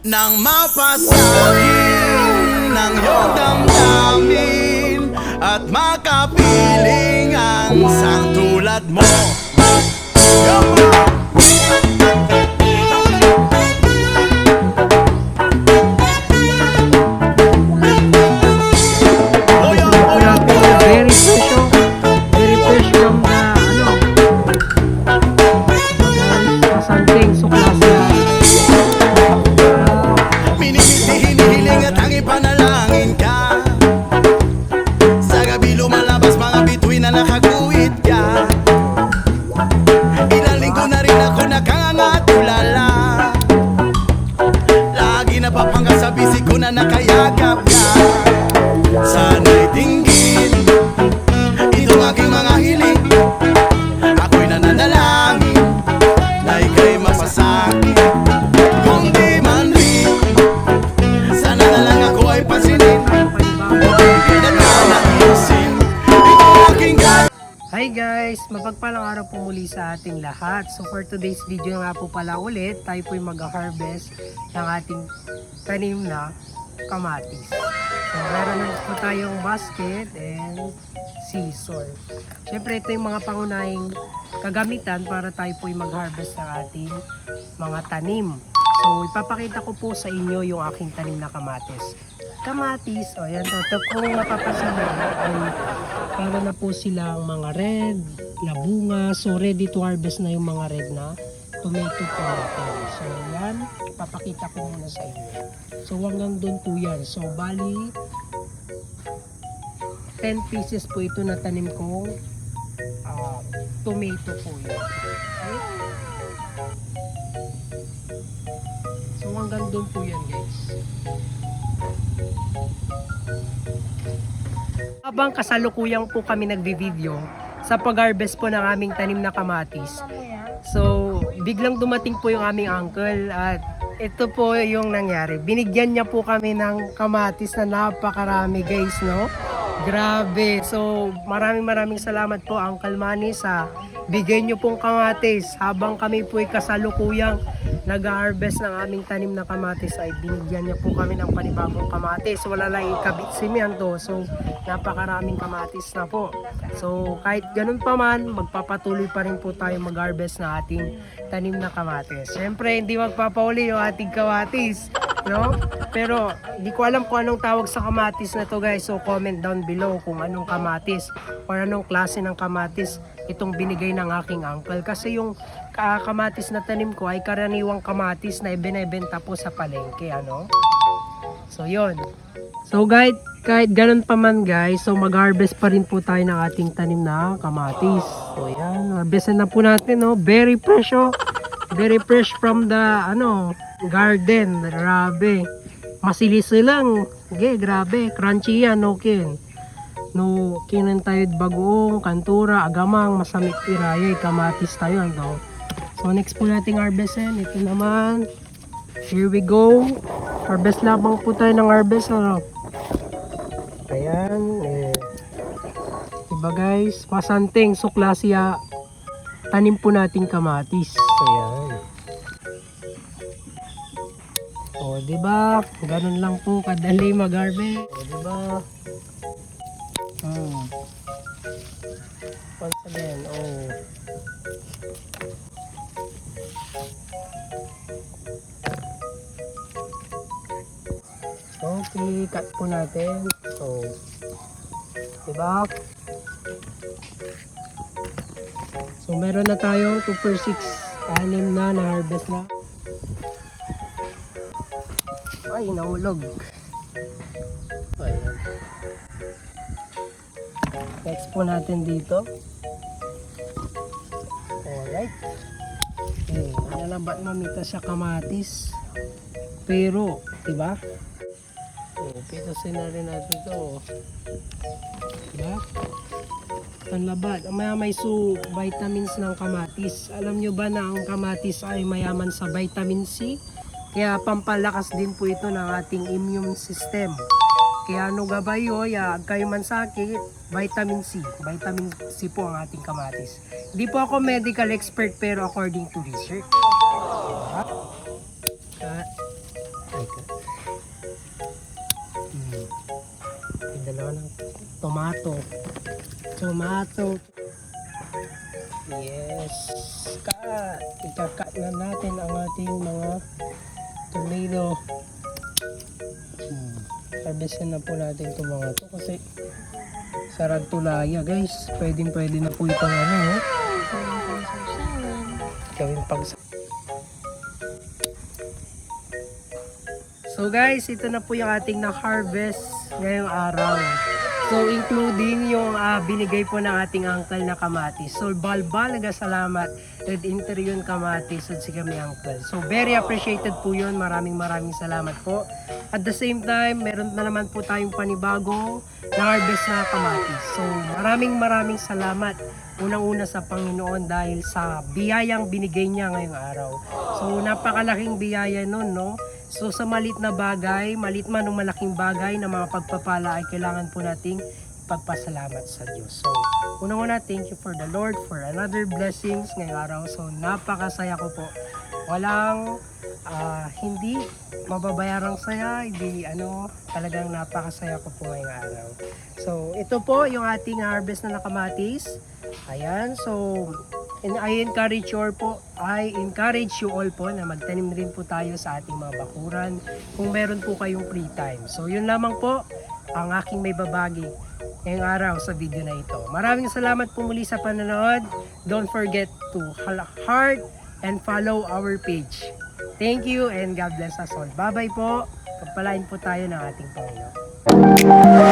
nang mapasagin ng iyong damdamin at makapiling ang isang tulad mo. Very fresh, oh. Very fresh from the something so klase. Minimiti, hinihiling at ang ipanalangin ka. Sa gabi lumalabas mga bituin na nakaguhit ka. Ilang linggo na rin ako nakangatulala. Lagi napapangga sa bisig ko na nakayakap ka. Sana'y dinggin itong aking mga hiling. Ako'y nananalangin na ika'y mapasakit. Kung di man rin, sana na lang ako ay pansinin. Hindi na nanakisin itong aking Hi guys! Mapagpalang araw po muli sa ating lahat. So for today's video nga po pala ulit, tayo po yung mag-harvest ng ating tanim na kamatis. So meron na po tayong basket and scissor. Siyempre ito yung mga pangunahing kagamitan para tayo po yung mag-harvest ng ating mga tanim. So ipapakita ko po sa inyo yung aking tanim na kamatis. Kamatis, o yan ito kung mapapansin nyo ay para na po silang mga red na bunga. So ready to harvest na yung mga red na tomato po natin. So yan, papakita ko muna sa inyo. So hanggang doon po yan. So bali 10 pieces po ito na tanim kong tomato po yun. Okay? So hanggang doon po yan guys. Habang kasalukuyang po kami nagbi-video sa pag-harvest po ng aming tanim na kamatis. So, biglang dumating po yung aming uncle at ito po yung nangyari. Binigyan niya po kami ng kamatis na napakarami guys, no? Grabe. So, maraming salamat po Uncle Manny sa bigay niyo pong kamatis. Habang kami po ay kasalukuyang nag-harvest ng aming tanim na kamatis ay binigyan niya po kami ng panibagong kamatis. Wala lang ikabit simento. So, napakaraming kamatis na po. So, kahit ganun pa man, magpapatuloy pa rin po tayo mag-harvest na ating tanim na kamatis. Siyempre, hindi magpapauli yung ating kamatis, no? Pero, hindi ko alam kung anong tawag sa kamatis na to guys. So, comment down below kung anong kamatis or anong klase ng kamatis itong binigay ng aking uncle. Kasi yung kamatis na tanim ko ay karaniwang kamatis na ibinebenta po sa palengke, ano? So, yun. So, kahit ganun pa man guys, so mag-harvest pa rin po tayo ng ating tanim na kamatis. So, yan. Harvestan na po natin, no? Very fresh, oh. Very fresh from the, garden. Grabe. Masilis-silang. Okay, grabe. Crunchy yan, okay. No, kinan tayo bagoong, kantura, agamang, masamit irayay, kamatis tayo, ano? So, next po nating harvestin. Ito naman. Here we go. Harvest labang po tayo ng harvest, ano? Ayan, diba guys, masanting, so klasya tanim po nating kamatis. Ayan. O, diba, ganun lang po kadali mag-harvest. O, diba? Once again, okay, cut po natin. So, diba? So, meron na tayong 2 per 6. 6 na na-harvest na. Ay, nahulog. Ayan. Next po natin dito. Alright. Okay, nalabat mamita sa kamatis. Pero, diba? Pitasin na rin natin ito. Diba? Ang labat. May vitamins ng kamatis. Alam nyo ba na ang kamatis ay mayaman sa vitamin C? Kaya pampalakas din po ito ng ating immune system. Kaya ano gabayo, kayo man sakit, vitamin C. Vitamin C po ang ating kamatis. Hindi po ako medical expert pero according to research. Teka. Yung dalawa ng tomato. Yes. Cut. Ika-cut na natin ang ating mga tomato. Harvestin na po natin itong mga to kasi sarang tulaya guys. Pwede na po itong ano. Gawin pang So guys, ito na po yung ating na-harvest ngayong araw. So including yung binigay po ng ating uncle na kamatis. So balbal salamat Red Interior kamatis at si kami uncle. So very appreciated po yun. Maraming salamat po. At the same time, meron na naman po tayong panibagong na-harvest na kamatis. So maraming salamat. Unang-una sa Panginoon dahil sa biyayang binigay niya ngayong araw. So napakalaking biyaya nun, no? So sa malit na bagay, malit man o malaking bagay na mga pagpapala ay kailangan po nating pagpasalamat sa Diyos. So unang-una, thank you for the Lord for another blessings ngayong araw. So napakasaya ko po. Walang hindi mababayarang saya, hindi talagang napakasaya ko po ngayong araw. So ito po yung ating harvest na nakamatis. Ayan, so I encourage you all po na magtanim rin po tayo sa ating mga bakuran kung meron po kayong free time. So yun lamang po ang aking may babagi ngayong araw sa video na ito. Maraming salamat po muli sa panonood. Don't forget to heart and follow our page. Thank you and God bless us all. Bye bye po. Pagpalain po tayo ng ating Panginoon.